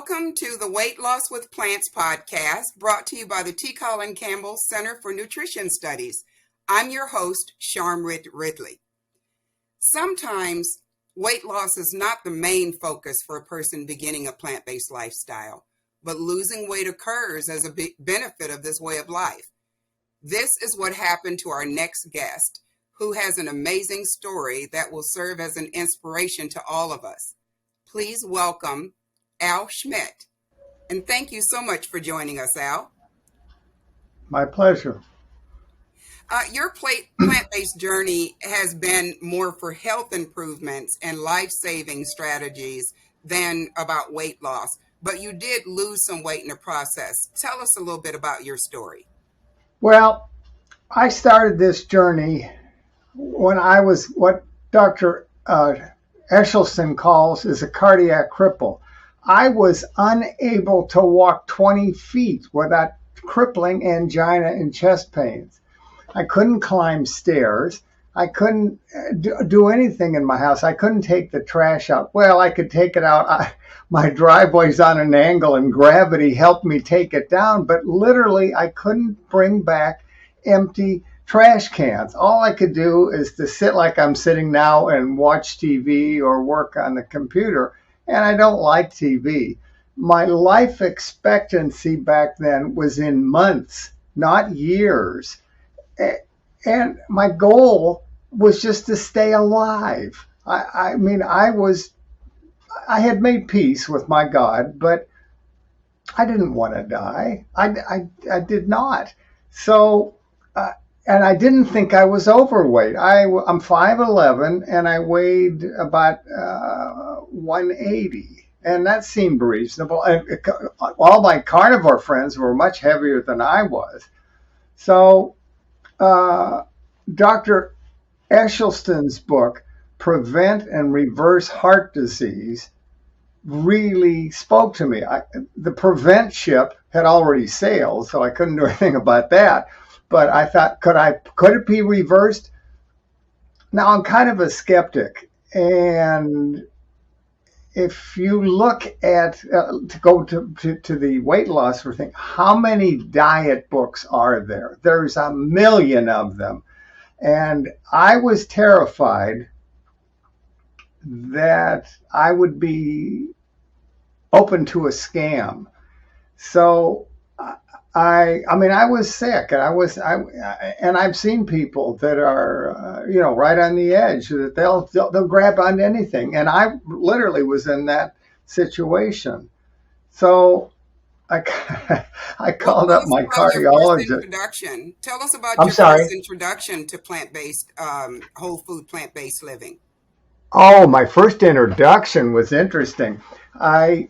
Welcome to the Weight Loss with Plants podcast, brought to you by the Colin Campbell Center for Nutrition Studies. I'm your host, Schmidt Ridley. Sometimes weight loss is not the main focus for a person beginning a plant-based lifestyle, but losing weight occurs as a big benefit of this way of life. This is what happened to our next guest, who has an amazing story that will serve as an inspiration to all of us. Please welcome Al Schmidt. And thank you so much for joining us, Al. My pleasure. Your plant-based journey has been more for health improvements and life-saving strategies than about weight loss, but you did lose some weight in the process. Tell us a little bit about your story. Well, I started this journey when I was what Dr. Echelon calls is a cardiac cripple. I was unable to walk 20 feet without crippling angina and chest pains. I couldn't climb stairs. I couldn't do anything in my house. I couldn't take the trash out. Well, I could take it out. My driveway's on an angle and gravity helped me take it down, but literally I couldn't bring back empty trash cans. All I could do is to sit like I'm sitting now and watch TV or work on the computer. And I don't like TV. My life expectancy back then was in months, not years. And my goal was just to stay alive. I had made peace with my God, but I didn't want to die. I did not. So, and I didn't think I was overweight. I'm 5'11", and I weighed about 180, and that seemed reasonable. And all my carnivore friends were much heavier than I was. So Dr. Echelon's book, Prevent and Reverse Heart Disease, really spoke to me. The Prevent ship had already sailed, so I couldn't do anything about that. But I thought, could it be reversed? Now, I'm kind of a skeptic. And if you look at, to go to the weight loss thing, how many diet books are there? There's a million of them. And I was terrified that I would be open to a scam. So I was sick, and I've seen people that are, right on the edge, that they'll grab onto anything, and I literally was in that situation. So I called up my cardiologist. Tell us about your first introduction to plant-based, whole food, plant-based living. Oh, my first introduction was interesting. I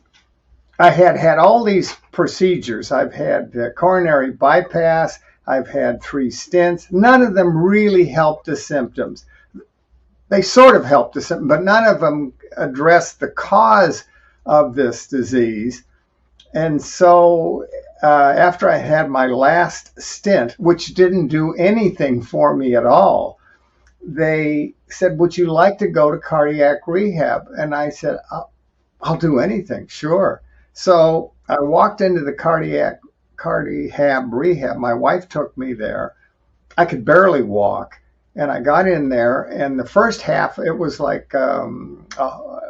had all these procedures. I've had coronary bypass. I've had 3 stents. None of them really helped the symptoms. They sort of helped the symptoms, but none of them addressed the cause of this disease. And so after I had my last stent, which didn't do anything for me at all, they said, would you like to go to cardiac rehab? And I said, I'll do anything, sure. So I walked into the cardiac rehab. My wife took me there. I could barely walk. And I got in there, and the first half, it was like a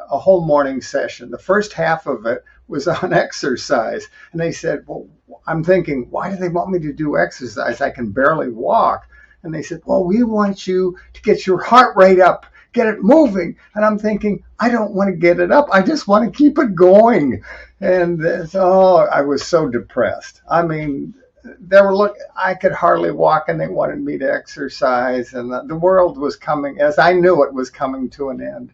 whole morning session. The first half of it was on exercise. And they said, well, I'm thinking, why do they want me to do exercise? I can barely walk. And they said, well, we want you to get your heart rate up, get it moving. And I'm thinking, I don't want to get it up. I just want to keep it going. And I was so depressed. I mean, I could hardly walk, and they wanted me to exercise. And the world was coming, as I knew it was coming to an end.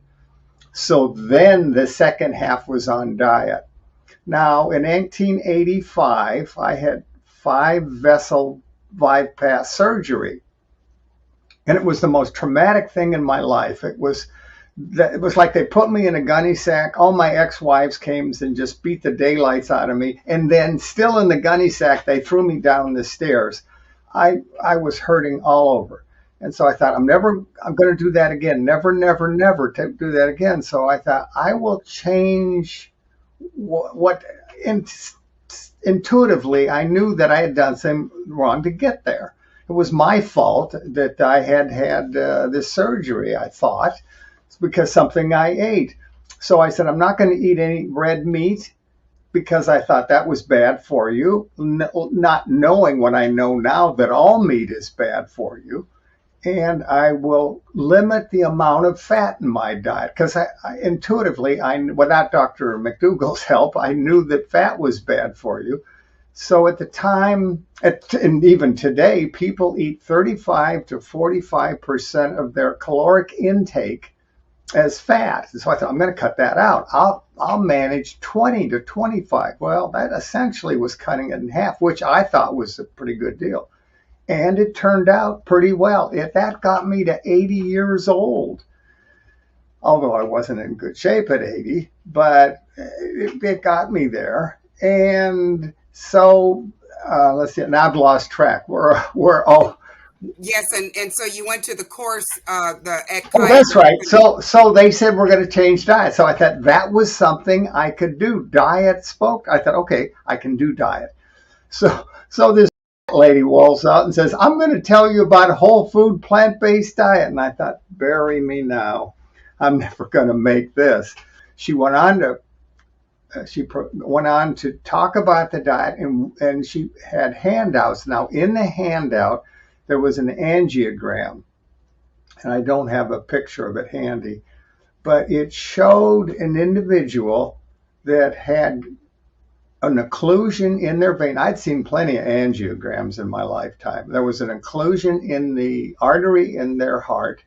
So then the second half was on diet. Now, in 1985, I had 5-vessel bypass surgery. And it was the most traumatic thing in my life. It was like they put me in a gunny sack. All my ex-wives came and just beat the daylights out of me. And then still in the gunny sack, they threw me down the stairs. I was hurting all over. And so I thought, I'm going to do that again. Never do that again. So I thought, I will change what intuitively, I knew that I had done something wrong to get there. It was my fault that I had this surgery, I thought. It's because something I ate. So I said, I'm not going to eat any red meat because I thought that was bad for you, not knowing what I know now, that all meat is bad for you. And I will limit the amount of fat in my diet because I intuitively, without Dr. McDougall's help, I knew that fat was bad for you. So at the time, and even today, people eat 35 to 45% of their caloric intake as fat. So I thought, I'm going to cut that out. I'll manage 20 to 25. Well, that essentially was cutting it in half, which I thought was a pretty good deal. And it turned out pretty well. That got me to 80 years old. Although I wasn't in good shape at 80, but it got me there. And so, let's see, now I've lost track. Yes, and so you went to the course, at Kaiser. Oh, that's right. So they said we're going to change diet. So I thought that was something I could do. Diet spoke. I thought, okay, I can do diet. So this lady walls out and says, I'm going to tell you about a whole food plant-based diet. And I thought, bury me now. I'm never going to make this. She went on to talk about the diet, and she had handouts. Now, in the handout, there was an angiogram, and I don't have a picture of it handy, but it showed an individual that had an occlusion in their vein. I'd seen plenty of angiograms in my lifetime. There was an occlusion in the artery in their heart,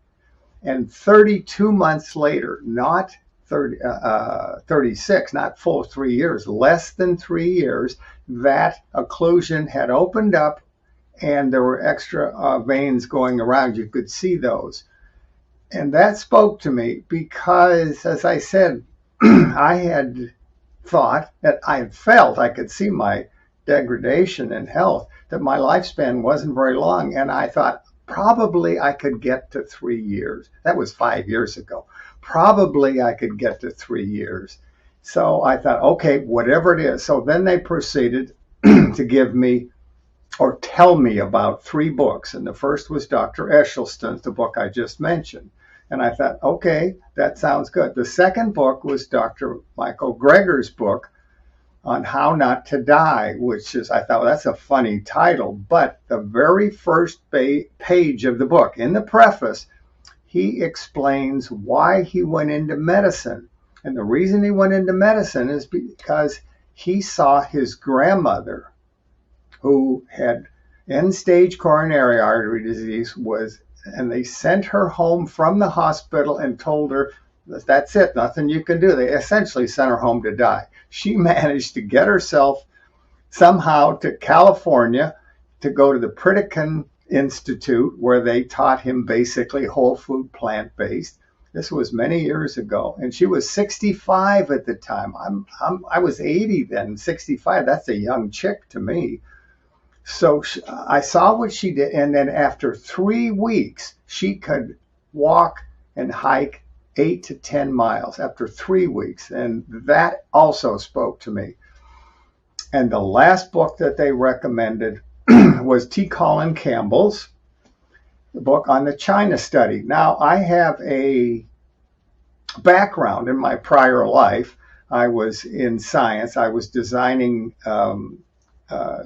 and 32 months later, not 36, not full 3 years, less than 3 years, that occlusion had opened up and there were extra veins going around. You could see those. And that spoke to me because, as I said, I had thought that I had felt I could see my degradation in health, that my lifespan wasn't very long. And I thought probably I could get to 3 years. That was 5 years ago. Probably I could get to 3 years. So I thought, okay, whatever it is. So then they proceeded to give me or tell me about 3 books. And the first was Dr. Echelon's, the book I just mentioned. And I thought, okay, that sounds good. The second book was Dr. Michael Greger's book on how not to die, which is, I thought, well, that's a funny title. But the very first page of the book, in the preface, he explains why he went into medicine. And the reason he went into medicine is because he saw his grandmother, who had end-stage coronary artery disease, and they sent her home from the hospital and told her, that's it, nothing you can do. They essentially sent her home to die. She managed to get herself somehow to California to go to the Pritikin Institute, where they taught him basically whole food plant-based. This was many years ago, and she was 65 at the time. I was 80 then. 65, that's a young chick to me. So I saw what she did, and then after 3 weeks, she could walk and hike 8 to 10 miles after 3 weeks, and that also spoke to me. And the last book that they recommended was Colin Campbell's book on the China study. Now, I have a background in my prior life. I was in science. I was designing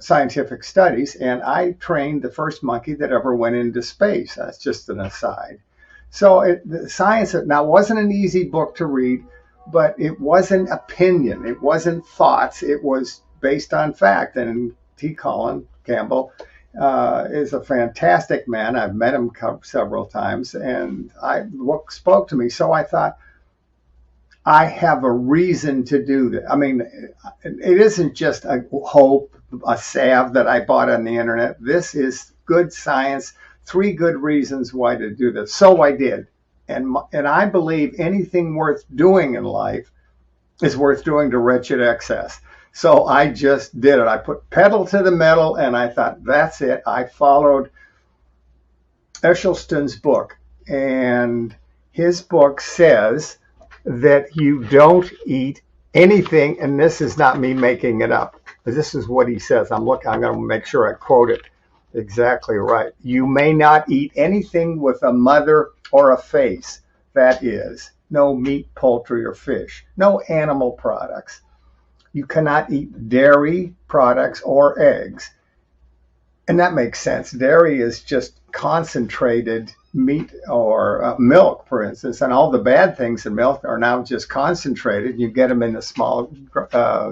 scientific studies, and I trained the first monkey that ever went into space. That's just an aside. So the science now wasn't an easy book to read, but it wasn't opinion. It wasn't thoughts. It was based on fact. And T. Colin Campbell is a fantastic man. I've met him several times, and the book spoke to me. So I thought, I have a reason to do that. I mean, it isn't just a hope, a salve that I bought on the internet. This is good science, 3 good reasons why to do this. So I did. And I believe anything worth doing in life is worth doing to wretched excess. So I just did it. I put pedal to the metal, and I thought, that's it. I followed Echelon's book, and his book says that you don't eat anything, and this is not me making it up, but this is what he says. I'm going to make sure I quote it exactly right. You may not eat anything with a mother or a face. That is, no meat, poultry, or fish. No animal products. You cannot eat dairy products or eggs. And that makes sense. Dairy is just concentrated meat or milk, for instance, and all the bad things in milk are now just concentrated. You get them in a small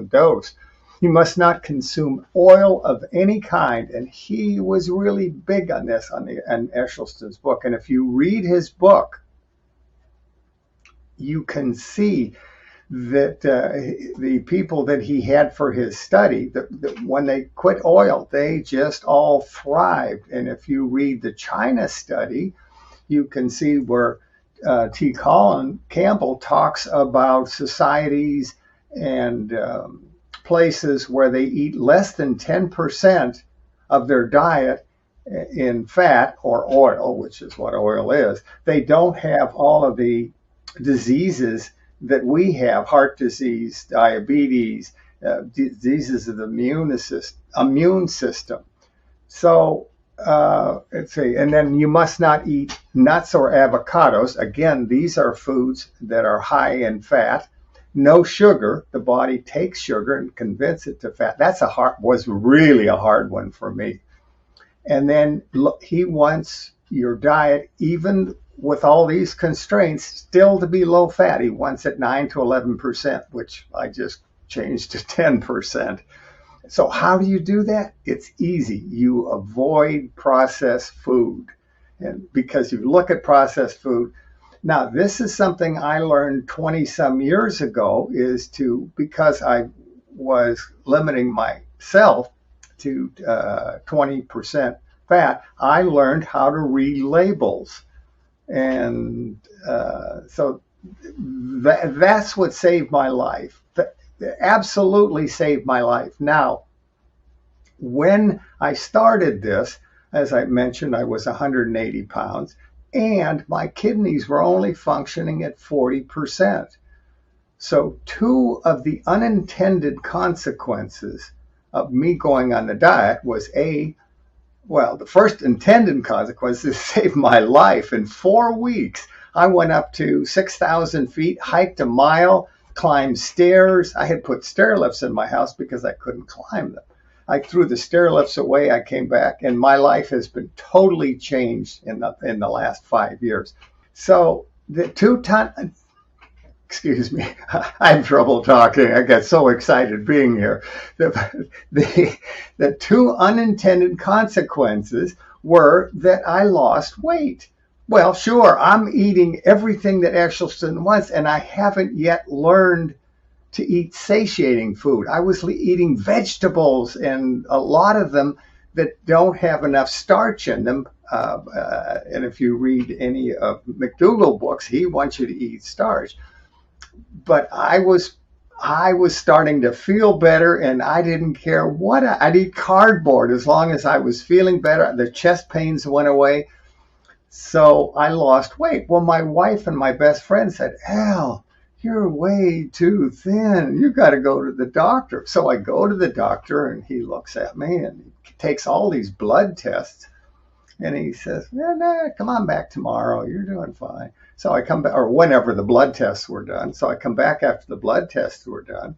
dose. You must not consume oil of any kind. And he was really big on this in Echelon's book. And if you read his book, you can see that the people that he had for his study, when they quit oil, they just all thrived. And if you read the China study, you can see where Colin Campbell talks about societies and places where they eat less than 10% of their diet in fat or oil, which is what oil is. They don't have all of the diseases that we have: heart disease, diabetes, diseases of the immune system. So let's see, and then you must not eat nuts or avocados. Again, these are foods that are high in fat. No sugar. The body takes sugar and converts it to fat. Was really a hard one for me. And then he wants your diet, even with all these constraints, still to be low fat. He wants it 9 to 11%, which I just changed to 10%. So how do you do that? It's easy. You avoid processed food. And because you look at processed food, now this is something I learned 20 some years ago, because I was limiting myself to 20% fat, I learned how to read labels. And so that's what saved my life. That absolutely saved my life. Now, when I started this, as I mentioned, I was 180 pounds, and my kidneys were only functioning at 40%. So 2 of the unintended consequences of me going on the diet was the first intended consequence is saved my life. In 4 weeks, I went up to 6,000 feet, hiked a mile, climbed stairs. I had put stair lifts in my house because I couldn't climb them. I threw the stair lifts away. I came back, and my life has been totally changed in the last 5 years. So excuse me, I have trouble talking. I got so excited being here. The 2 unintended consequences were that I lost weight. Well, sure, I'm eating everything that Echelon wants, and I haven't yet learned to eat satiating food. I was eating vegetables, and a lot of them that don't have enough starch in them. And if you read any of McDougall books, he wants you to eat starch. But I was starting to feel better, and I didn't care what I'd eat cardboard as long as I was feeling better. The chest pains went away. So I lost weight. Well, my wife and my best friend said, "Al, you're way too thin. You got to go to the doctor." So I go to the doctor, and he looks at me and he takes all these blood tests, and he says, "No, come on back tomorrow. You're doing fine." So I come back, or whenever the blood tests were done. So I come back after the blood tests were done,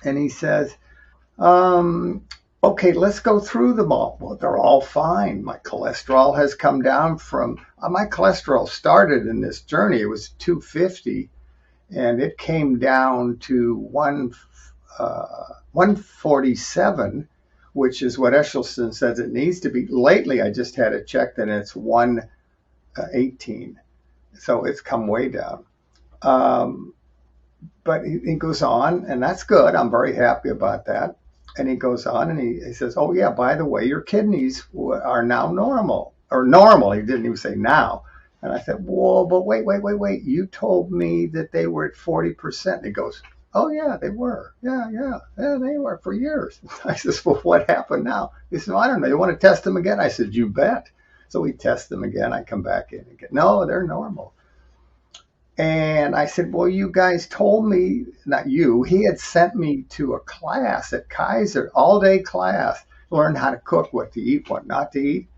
and he says, "Okay, let's go through them all." Well, they're all fine. My cholesterol has come down my cholesterol started in this journey. It was 250, and it came down to 147, which is what Echelon says it needs to be. Lately, I just had it checked, and it's 118. So it's come way down. But he goes on, and that's good. I'm very happy about that. And he goes on, and he says, "Oh, yeah, by the way, your kidneys are now normal." Or normal, he didn't even say now. And I said, "Whoa, but wait. You told me that they were at 40%. And he goes, "Oh, yeah, they were. Yeah, they were for years." I says, "Well, what happened now?" He said, "I don't know. You want to test them again?" I said, "You bet." So we test them again. I come back in again. "No, they're normal." And I said, well, you guys told me, not you, he had sent me to a class at Kaiser, all day class, learn how to cook, what to eat, what not to eat.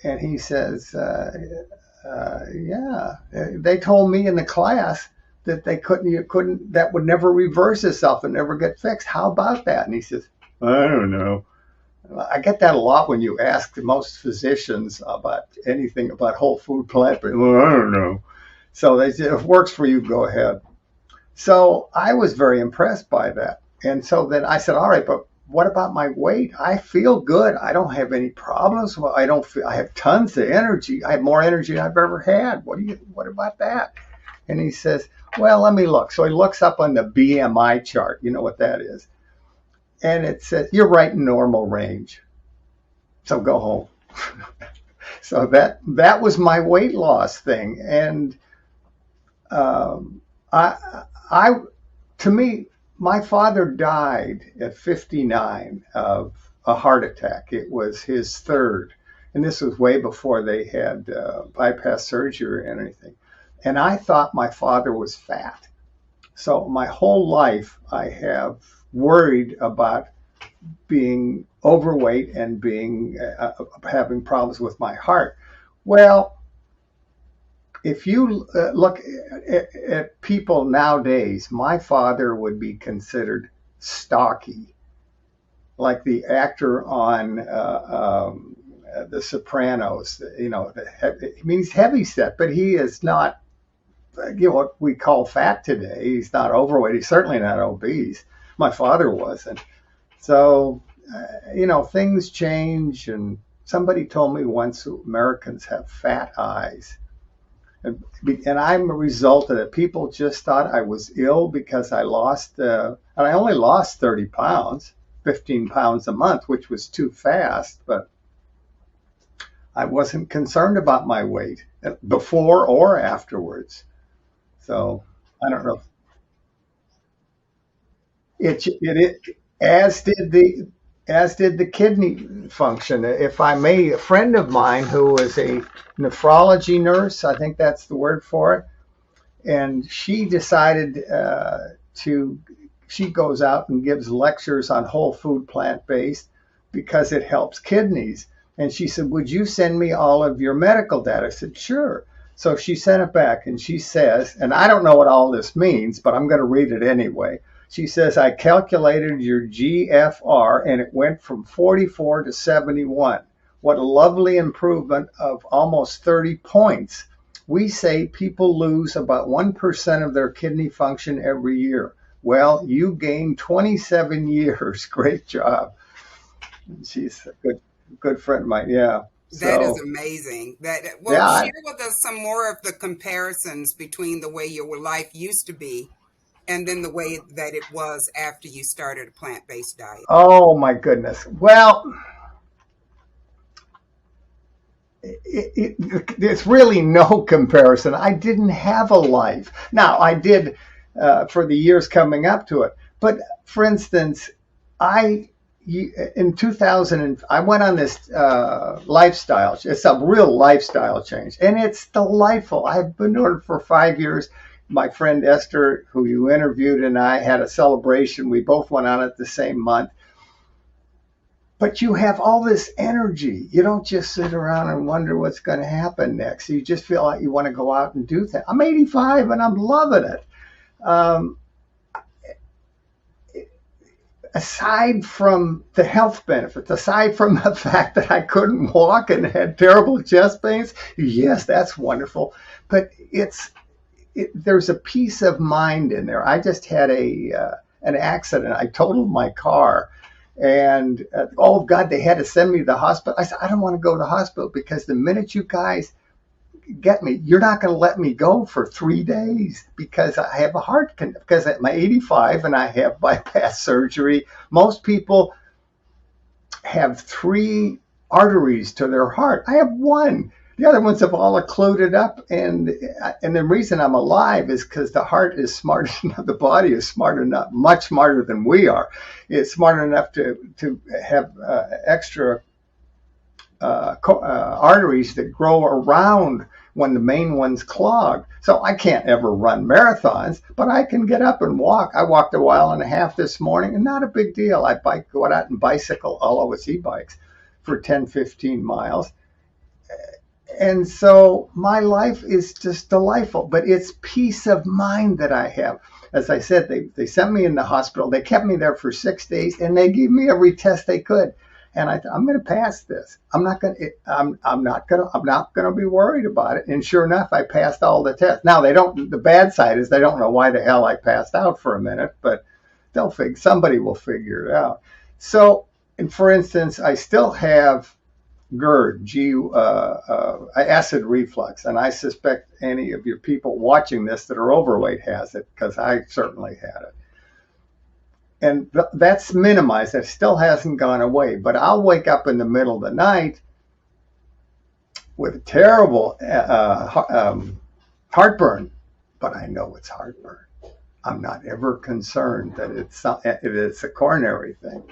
And he says, yeah, they told me in the class that you couldn't, that would never reverse itself and never get fixed. How about that? And he says, I don't know. I get that a lot when you ask most physicians about anything about whole food plant, but well, I don't know. So they said, if it works for you, go ahead. So I was very impressed by that. And so then I said, all right, but what about my weight? I feel good. I don't have any problems. Well, I have tons of energy. I have more energy than I've ever had. What about that? And he says, well, let me look. So he looks up on the BMI chart. You know what that is? And it says, you're right in normal range. So go home. So that was my weight loss thing. And I to me, my father died at 59 of a heart attack. It was his third. And this was way before they had bypass surgery or anything. And I thought my father was fat. So my whole life I have worried about being overweight and being having problems with my heart. Well, if you look at people nowadays, my father would be considered stocky, like the actor on The Sopranos. You know, he's heavy set, but he is not, what we call fat today. He's not overweight. He's certainly not obese. My father wasn't. So, things change. And somebody told me once Americans have fat eyes. And I'm a result of it. People just thought I was ill because I lost, and I only lost 30 pounds, 15 pounds a month, which was too fast. But I wasn't concerned about my weight before or afterwards. So I don't know. It as did the kidney function. If I may, a friend of mine who was a nephrology nurse, I think that's the word for it, and she decided she goes out and gives lectures on whole food plant based because it helps kidneys. And she said, would you send me all of your medical data? I said, sure. So she sent it back, and she says, and I don't know what all this means, but I'm going to read it anyway. She says, I calculated your GFR and it went from 44 to 71. What a lovely improvement of almost 30 points. We say people lose about 1% of their kidney function every year. Well, you gained 27 years. Great job. She's a good friend of mine. Yeah. That is So, amazing. Well, yeah. share with us some more of the comparisons between the way your life used to be and then the way that it was after you started a plant-based diet. Oh, my goodness. Well, there's really no comparison. I didn't have a life. Now, I did for the years coming up to it. But for instance, in 2000, I went on this lifestyle. It's a real lifestyle change, and it's delightful. I've been doing it for 5 years. My friend Esther, who you interviewed, and I had a celebration. We both went on it the same month. But you have all this energy. You don't just sit around and wonder what's going to happen next. You just feel like you want to go out and do things. I'm 85 and I'm loving it. Um, Aside from the health benefits, aside from the fact that I couldn't walk and had terrible chest pains, yes, that's wonderful. But there's a peace of mind in there. I just had an accident. I totaled my car. And oh God, they had to send me to the hospital. I said, I don't want to go to the hospital because the minute you guys get me, you're not going to let me go for 3 days because I have because I'm 85 and I have bypass surgery. Most people have 3 arteries to their heart. I have 1. The other ones have all occluded up, and the reason I'm alive is because the heart is smart enough, the body is smart enough, much smarter than we are. It's smart enough to have extra arteries that grow around when the main one's clogged. So I can't ever run marathons, but I can get up and walk. I walked a mile and a half this morning, and not a big deal. I go out and bicycle, although it's e-bikes, for 10, 15 miles. And so my life is just delightful, but it's peace of mind that I have. As I said, they sent me in the hospital. They kept me there for 6 days, and they gave me every test they could. And I'm going to pass this. I'm not going to be worried about it. And sure enough, I passed all the tests. Now the bad side is they don't know why the hell I passed out for a minute, but somebody will figure it out. So, and for instance, I still have GERD, acid reflux, and I suspect any of your people watching this that are overweight has it, because I certainly had it. And that's minimized. That still hasn't gone away. But I'll wake up in the middle of the night with terrible heartburn. But I know it's heartburn. I'm not ever concerned that it's a coronary thing.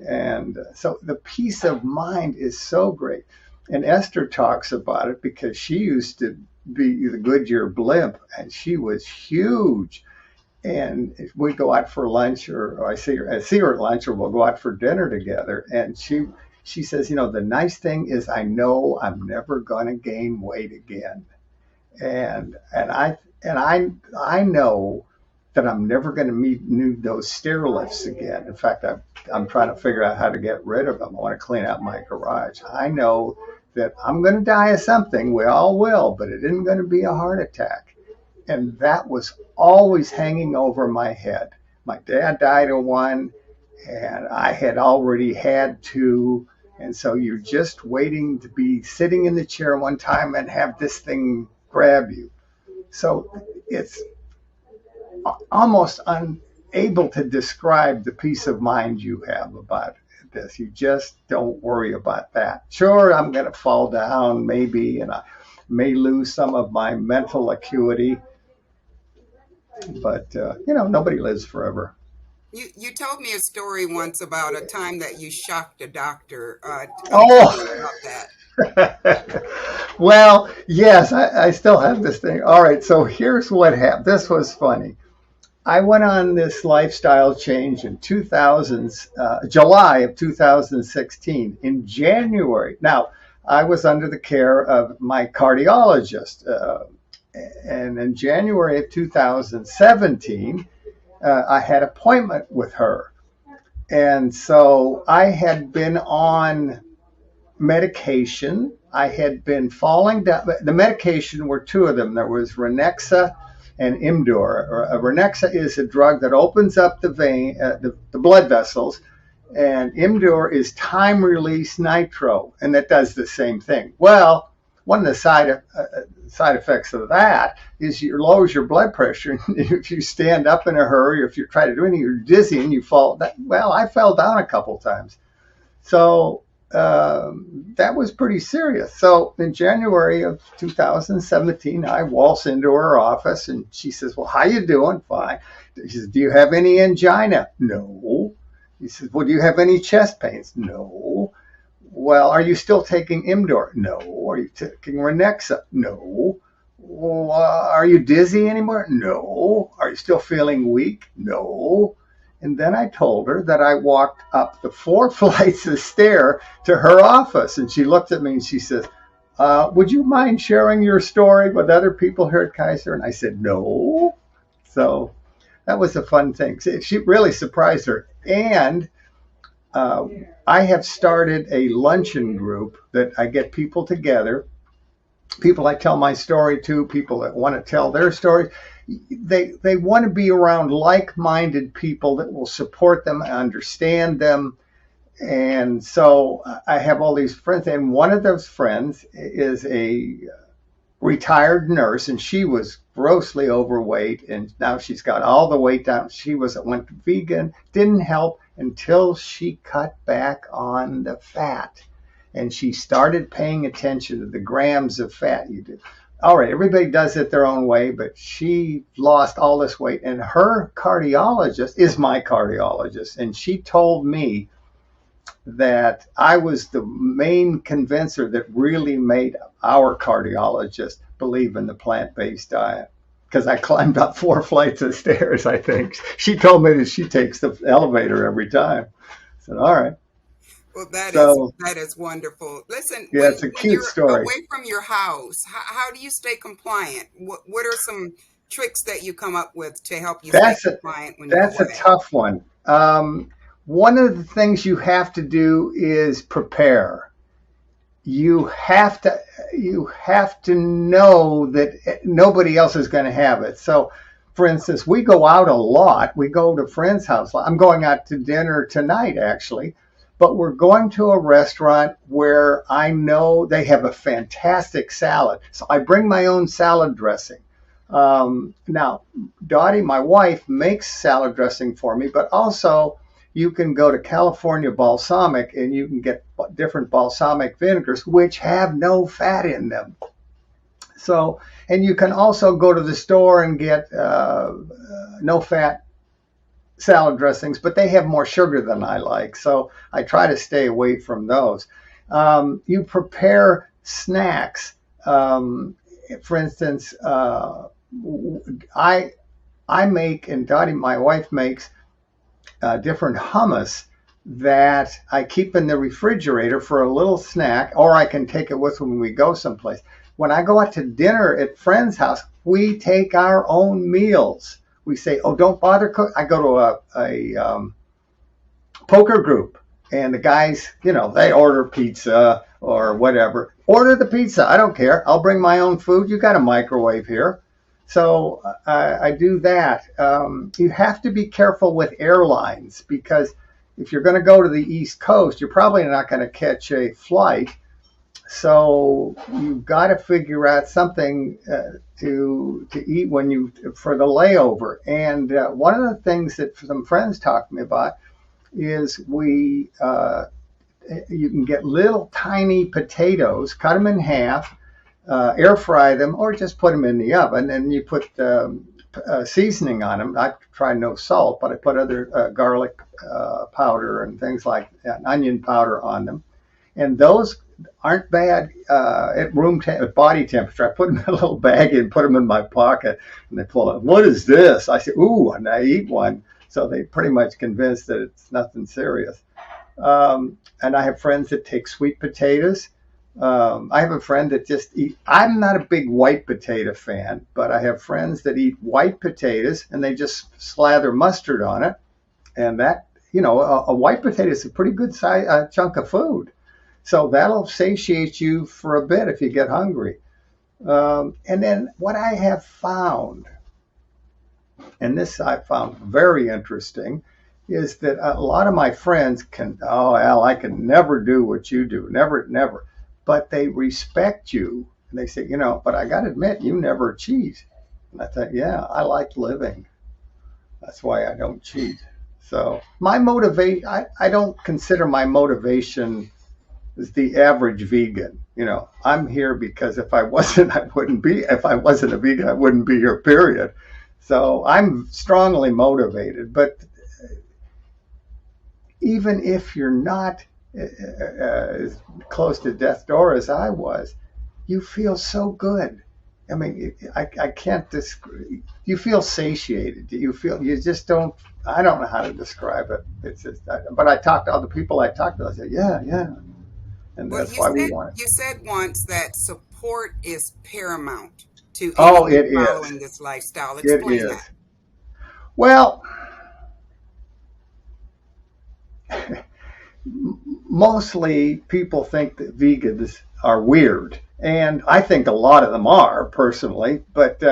And so the peace of mind is so great. And Esther talks about it because she used to be the Goodyear blimp, and she was huge. And we'd go out for lunch, or I see her at lunch, or we'll go out for dinner together. And she says, the nice thing is I know I'm never going to gain weight again. And I know that I'm never going to need those stair lifts again. In fact, I'm trying to figure out how to get rid of them. I want to clean out my garage. I know that I'm going to die of something. We all will, but it isn't going to be a heart attack. And that was always hanging over my head. My dad died of one, and I had already had two. And so you're just waiting to be sitting in the chair one time and have this thing grab you. So it's almost unable to describe the peace of mind you have about this. You just don't worry about that. Sure, I'm going to fall down maybe, and I may lose some of my mental acuity. But, nobody lives forever. You told me a story once about a time that you shocked a doctor. Tell me about that. Well, yes, I still have this thing. All right, so here's what happened. This was funny. I went on this lifestyle change in July of 2016. In January, now, I was under the care of my cardiologist. And in January of 2017, I had an appointment with her. And so I had been on medication. I had been falling down. The medication were two of them. There was Renexa and Imdur. Renexa is a drug that opens up the vein, the blood vessels, and Imdur is time-release nitro, and that does the same thing. Well, one of the side effects of that is it lowers your blood pressure. If you stand up in a hurry, or if you try to do anything, you're dizzy and you fall. Well, I fell down a couple times. So that was pretty serious. So in January of 2017, I waltz into her office, and she says, well, how you doing? Fine. She says, do you have any angina? No. He says, well, do you have any chest pains? No. Well, are you still taking Imdur? No. Are you taking Renexa? No. Well, are you dizzy anymore? No. Are you still feeling weak? No. And then I told her that I walked up the 4 flights of stairs to her office. And she looked at me and she says, would you mind sharing your story with other people here at Kaiser? And I said, no. So that was a fun thing. She really surprised her. And I have started a luncheon group that I get people together, people I tell my story to, people that want to tell their stories. They want to be around like-minded people that will support them, understand them. And so I have all these friends, and one of those friends is a retired nurse, and she was grossly overweight, and now she's got all the weight down. She went vegan, didn't help until she cut back on the fat, and she started paying attention to the grams of fat you do. All right, everybody does it their own way, but she lost all this weight, and her cardiologist is my cardiologist, and she told me that I was the main convincer that really made our cardiologist believe in the plant-based diet. Because I climbed up 4 flights of stairs, I think. She told me that she takes the elevator every time. I said, all right. Well, So, that is wonderful. Listen, yeah, it's a when cute you're story. away from your house, how do you stay compliant? What are some tricks that you come up with to help you stay That's a, compliant when you're that's a away? tough one. One of the things you have to do is prepare. You have to you have to know that nobody else is going to have it. So, for instance, we go out a lot. We go to friends' house. I'm going out to dinner tonight, actually, but we're going to a restaurant where I know they have a fantastic salad. So I bring my own salad dressing. Now, Dottie, my wife, makes salad dressing for me, but also you can go to California Balsamic and you can get different balsamic vinegars which have no fat in them. So, and you can also go to the store and get no fat salad dressings, but they have more sugar than I like. So I try to stay away from those. You prepare snacks. For instance, I make, and Dottie, my wife, makes different hummus that I keep in the refrigerator for a little snack, or I can take it with when we go someplace. When I go out to dinner at friends' house, we take our own meals. We say, "Oh, don't bother cook." I go to a poker group, and the guys, they order pizza or whatever. Order the pizza. I don't care. I'll bring my own food. You got a microwave here. So I do that. You have to be careful with airlines because if you're going to go to the East Coast, you're probably not going to catch a flight. So you've got to figure out something to eat for the layover. And one of the things that some friends talked to me about is you can get little tiny potatoes, cut them in half, air fry them, or just put them in the oven, and you put seasoning on them. I try no salt, but I put other garlic powder and things like that, onion powder on them. And those aren't bad at body temperature. I put them in a little bag and put them in my pocket, and they pull out, "What is this?" I say, "Ooh," and I eat one. So they pretty much convinced that it's nothing serious. And I have friends that take sweet potatoes. I have a friend that just I'm not a big white potato fan, but I have friends that eat white potatoes and they just slather mustard on it. And that, a white potato is a pretty good chunk of food. So that'll satiate you for a bit if you get hungry. And then what I have found, and this I found very interesting, is that a lot of my friends Al, I can never do what you do, never, never. But they respect you. And they say, but I got to admit, you never cheat. And I thought, yeah, I like living. That's why I don't cheat. So my motivation, I don't consider my motivation as the average vegan. I'm here because if I wasn't a vegan, I wouldn't be here, period. So I'm strongly motivated. But even if you're not as close to death's door as I was, you feel so good. I mean, I can't describe. You feel satiated. You just don't. I don't know how to describe it. It's just. But I talked to other people. I said, yeah, and Well, that's why we want it. you said once that support is paramount to Oh, anyone it is. following this lifestyle. It Explain is. that. Well, mostly people think that vegans are weird, and I think a lot of them are personally. But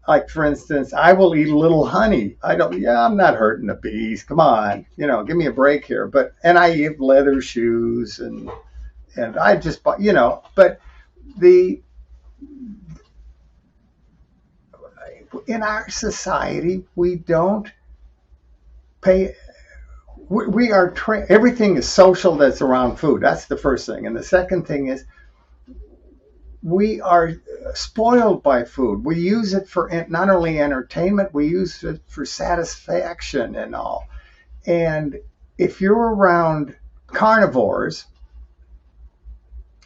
like for instance, I will eat a little honey. I'm not hurting the bees. Come on, give me a break here. And I eat leather shoes and I just, but in our society we don't pay. We are everything is social that's around food. That's the first thing. And the second thing is we are spoiled by food. We use it for not only entertainment, we use it for satisfaction and all. And if you're around carnivores,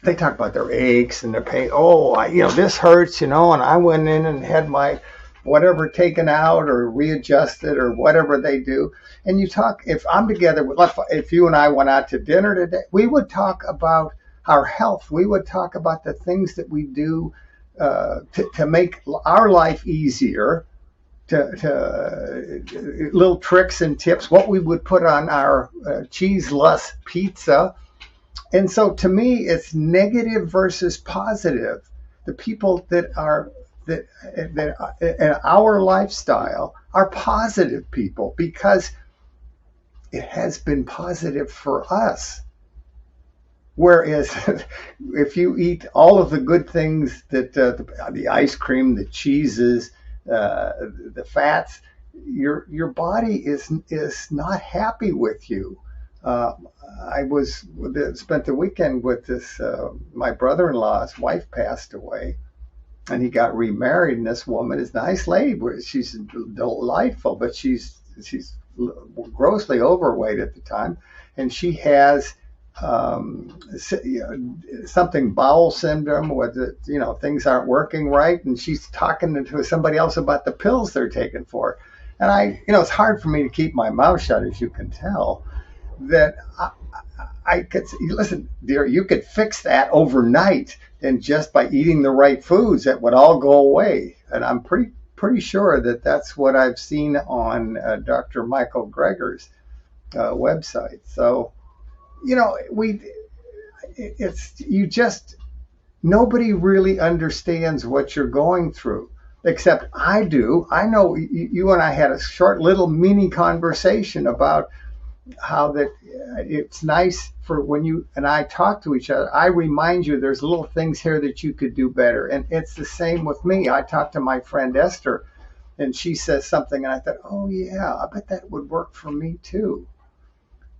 they talk about their aches and their pain. Oh, this hurts, and I went in and had my whatever taken out or readjusted or whatever they do. And you talk, if I'm together with, if you and I went out to dinner today, we would talk about our health. We would talk about the things that we do to make our life easier, to little tricks and tips, what we would put on our cheeseless pizza. And so to me, it's negative versus positive. The people that in our lifestyle are positive people because it has been positive for us. Whereas if you eat all of the good things that the ice cream, the cheeses, the fats, your body is not happy with you. I spent the weekend with this. My brother-in-law's wife passed away, and he got remarried. And this woman is a nice lady. She's delightful, but she's grossly overweight at the time, and she has something Bowel Syndrome, where things aren't working right, and she's talking to somebody else about the pills they're taking for her. And it's hard for me to keep my mouth shut, as you can tell. That I could listen, dear. You could fix that overnight, and just by eating the right foods, that would all go away. And I'm pretty sure that that's what I've seen on Dr. Michael Greger's website. So, nobody really understands what you're going through, except I do. I know you and I had a short little mini conversation about how that it's nice for when you and I talk to each other. I remind you there's little things here that you could do better. And it's the same with me. I talked to my friend Esther, and she says something, and I thought, oh yeah, I bet that would work for me too.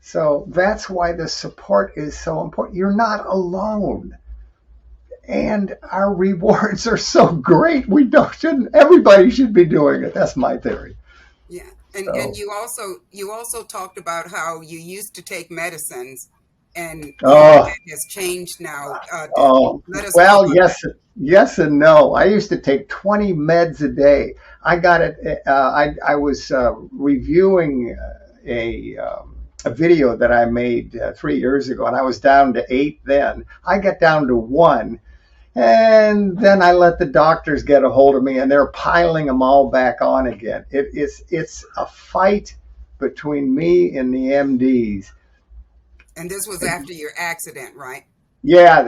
So that's why the support is so important. You're not alone. And our rewards are so great. Everybody should be doing it. That's my theory. Yeah. And you also talked about how you used to take medicines, and that has changed now. Yes and no. I used to take 20 meds a day. I got it. I was reviewing a video that I made 3 years ago, and I was down to 8 then. I got down to 1. And then I let the doctors get a hold of me, and they're piling them all back on again. It's a fight between me and the MDs. And this was after your accident, right? Yeah,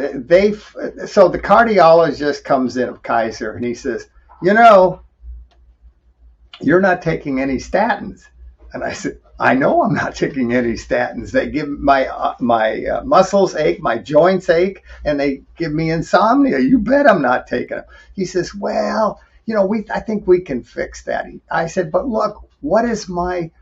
so the cardiologist comes in of Kaiser, and he says, you're not taking any statins. And I said, I know I'm not taking any statins. They give my muscles ache, my joints ache, and they give me insomnia. You bet I'm not taking them. He says, well, I think we can fix that. I said, but look, what is my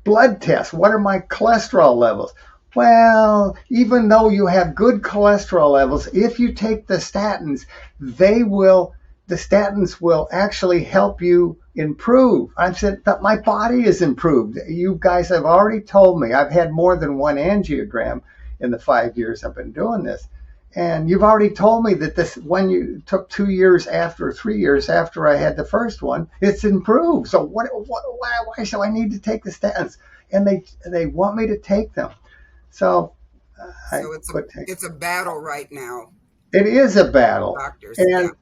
blood test? What are my cholesterol levels? Well, even though you have good cholesterol levels, if you take the statins, the statins will actually help you improve. I said, but my body is improved. You guys have already told me I've had more than one angiogram in the 5 years I've been doing this. And you've already told me that this, when you took 2 years after, 3 years after I had the first one, it's improved. So why do I need to take the statins? And they want me to take them. So it's a battle right now. It is a battle. Doctors,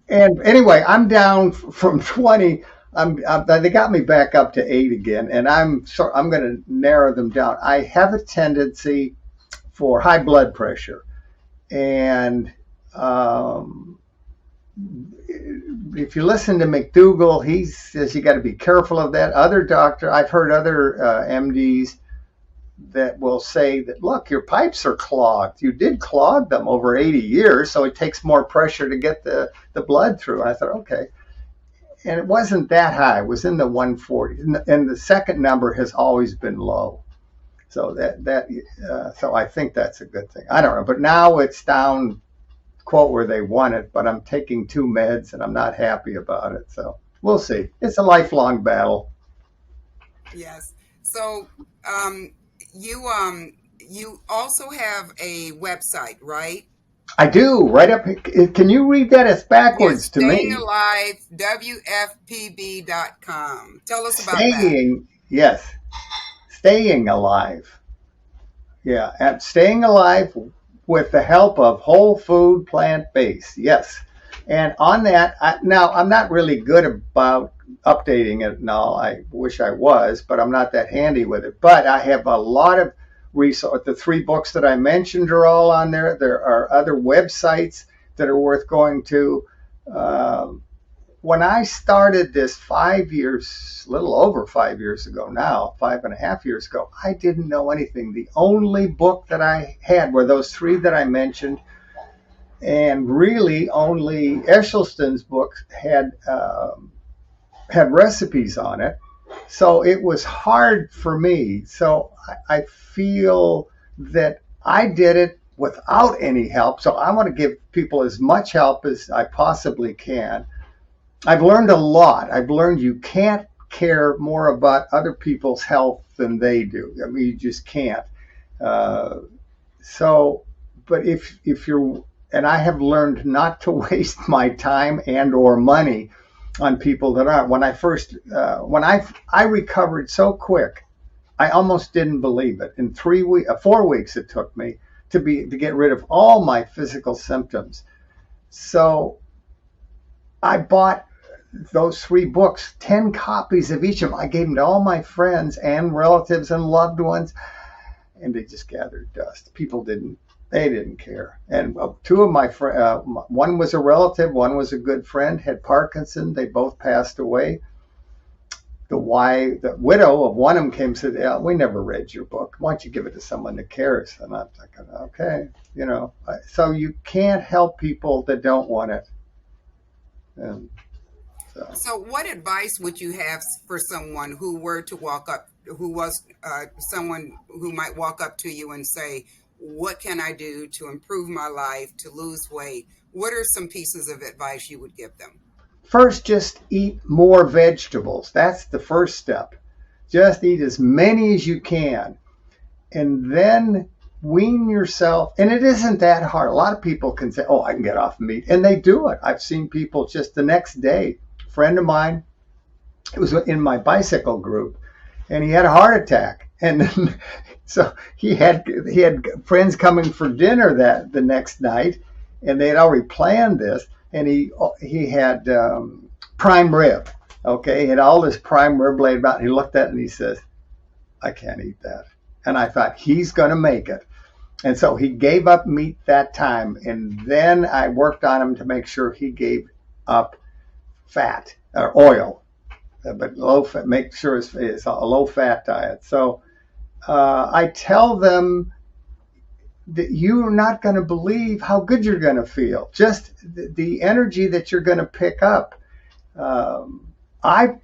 and anyway, I'm down from 20. They got me back up to 8 again, and I'm going to narrow them down. I have a tendency for high blood pressure, and if you listen to McDougall, he says you got to be careful of that. I've heard other MDs that will say that, look, your pipes are clogged. You did clog them over 80 years, so it takes more pressure to get the blood through. And I thought, okay. And it wasn't that high. It was in the 140s. And the second number has always been low. So so I think that's a good thing. I don't know. But now it's down, quote, where they want it. But I'm taking 2 meds, and I'm not happy about it. So we'll see. It's a lifelong battle. Yes. So you also have a website, right? I do, right up. Can you read that? It's Yes, backwards to Staying me. Alive, WFPB.com. Tell us about that. Yes, staying alive. Yeah, and staying alive with the help of whole food, plant based. Yes. And on that, now I'm not really good about updating it and all. I wish I was, but I'm not that handy with it. But I have a lot of resources. The 3 books that I mentioned are all on there. There are other websites that are worth going to. Um, when I started this 5 years, a little over 5 years ago now, 5.5 years ago, I didn't know anything. The only book that I had were those 3 that I mentioned, and really only Echelon's books had recipes on it. So it was hard for me. So I feel that I did it without any help. So I want to give people as much help as I possibly can. I've learned a lot. I've learned you can't care more about other people's health than they do. I mean, you just can't. Uh, but if you're, and I have learned not to waste my time and or money on people that aren't. When I recovered so quick, I almost didn't believe it. In 4 weeks it took me to get rid of all my physical symptoms. So I bought those 3 books, 10 copies of each of them. I gave them to all my friends and relatives and loved ones, and they just gathered dust. They didn't care. And 2 of my friends, one was a relative, one was a good friend, had Parkinson. They both passed away. The widow of one of them came and said, "Yeah, we never read your book. Why don't you give it to someone that cares?" And I'm thinking, okay, so you can't help people that don't want it. And So what advice would you have for someone who was someone who might walk up to you and say, what can I do to improve my life, to lose weight? What are some pieces of advice you would give them? First, just eat more vegetables. That's the first step. Just eat as many as you can. And then wean yourself. And it isn't that hard. A lot of people can say, oh, I can get off meat. And they do it. I've seen people just the next day. A friend of mine, it was in my bicycle group, and he had a heart attack. And then, so he had friends coming for dinner the next night, and they had already planned this. And he had prime rib. Okay, he had all this prime rib laid out. And he looked at it and he says, "I can't eat that." And I thought, he's going to make it. And so he gave up meat that time. And then I worked on him to make sure he gave up fat or oil, but low fat. Make sure it's a low fat diet. So I tell them that you're not going to believe how good you're going to feel. Just the energy that you're going to pick up. I'm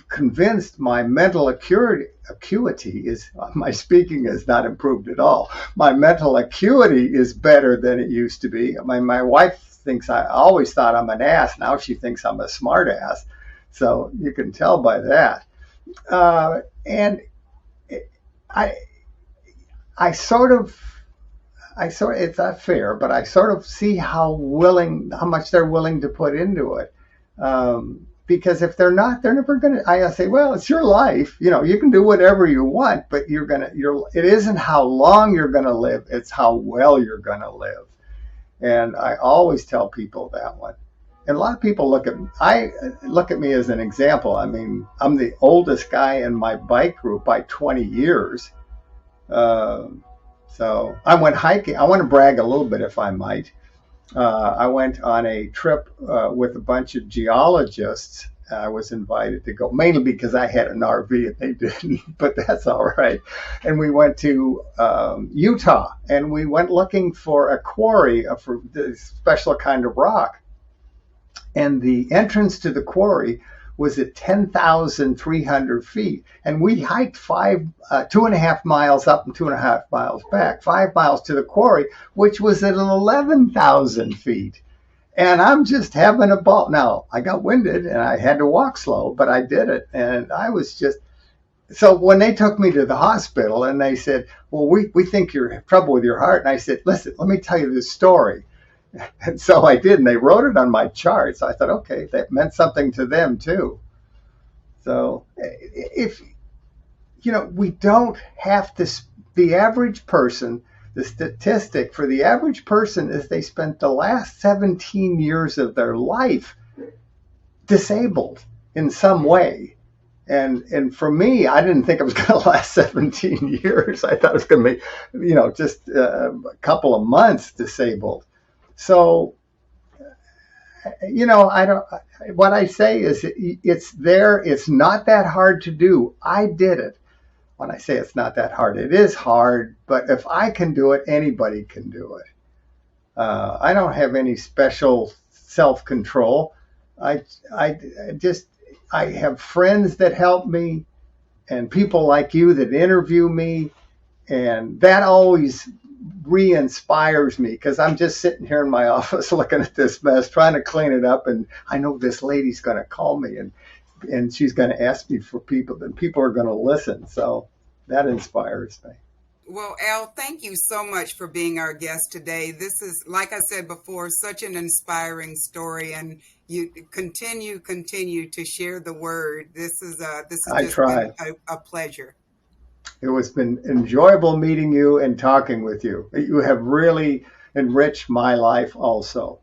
convinced my mental acuity is, my speaking has not improved at all. My mental acuity is better than it used to be. My wife thinks I always thought I'm an ass. Now she thinks I'm a smart ass. So you can tell by that. And I sort of, it's not fair, but I sort of see how much they're willing to put into it. Because if they're not, they're never going to, I say, well, it's your life. You can do whatever you want, but it isn't how long you're going to live. It's how well you're going to live. And I always tell people that one. And a lot of people look at me as an example. I mean, I'm the oldest guy in my bike group by 20 years. So I went hiking. I want to brag a little bit, if I might. I went on a trip with a bunch of geologists. I was invited to go, mainly because I had an RV and they didn't, but that's all right. And we went to Utah, and we went looking for a quarry for this special kind of rock. And the entrance to the quarry was at 10,300 feet. And we hiked 2.5 miles up and 2.5 miles back, 5 miles to the quarry, which was at 11,000 feet. And I'm just having a ball. Now, I got winded and I had to walk slow, but I did it. And I was just, So when they took me to the hospital and they said, well, we think you have trouble with your heart. And I said, listen, let me tell you this story. And so I did. And they wrote it on my charts. I thought, okay, that meant something to them too. So if, we don't have to, the average person, the statistic for the average person is they spent the last 17 years of their life disabled in some way. And for me, I didn't think it was going to last 17 years. I thought it was going to be, just a couple of months disabled. So, I don't. What I say is, it's there. It's not that hard to do. I did it. When I say it's not that hard, it is hard. But if I can do it, anybody can do it. I don't have any special self-control. I have friends that help me and people like you that interview me. And that always re-inspires me because I'm just sitting here in my office looking at this mess, trying to clean it up. And I know this lady's going to call me and she's going to ask me for people, and people are going to listen. So that inspires me. Well, Al, thank you so much for being our guest today. This is, like I said before, such an inspiring story, and you continue to share the word. This has just been a pleasure. It has been enjoyable meeting you and talking with you. You have really enriched my life also.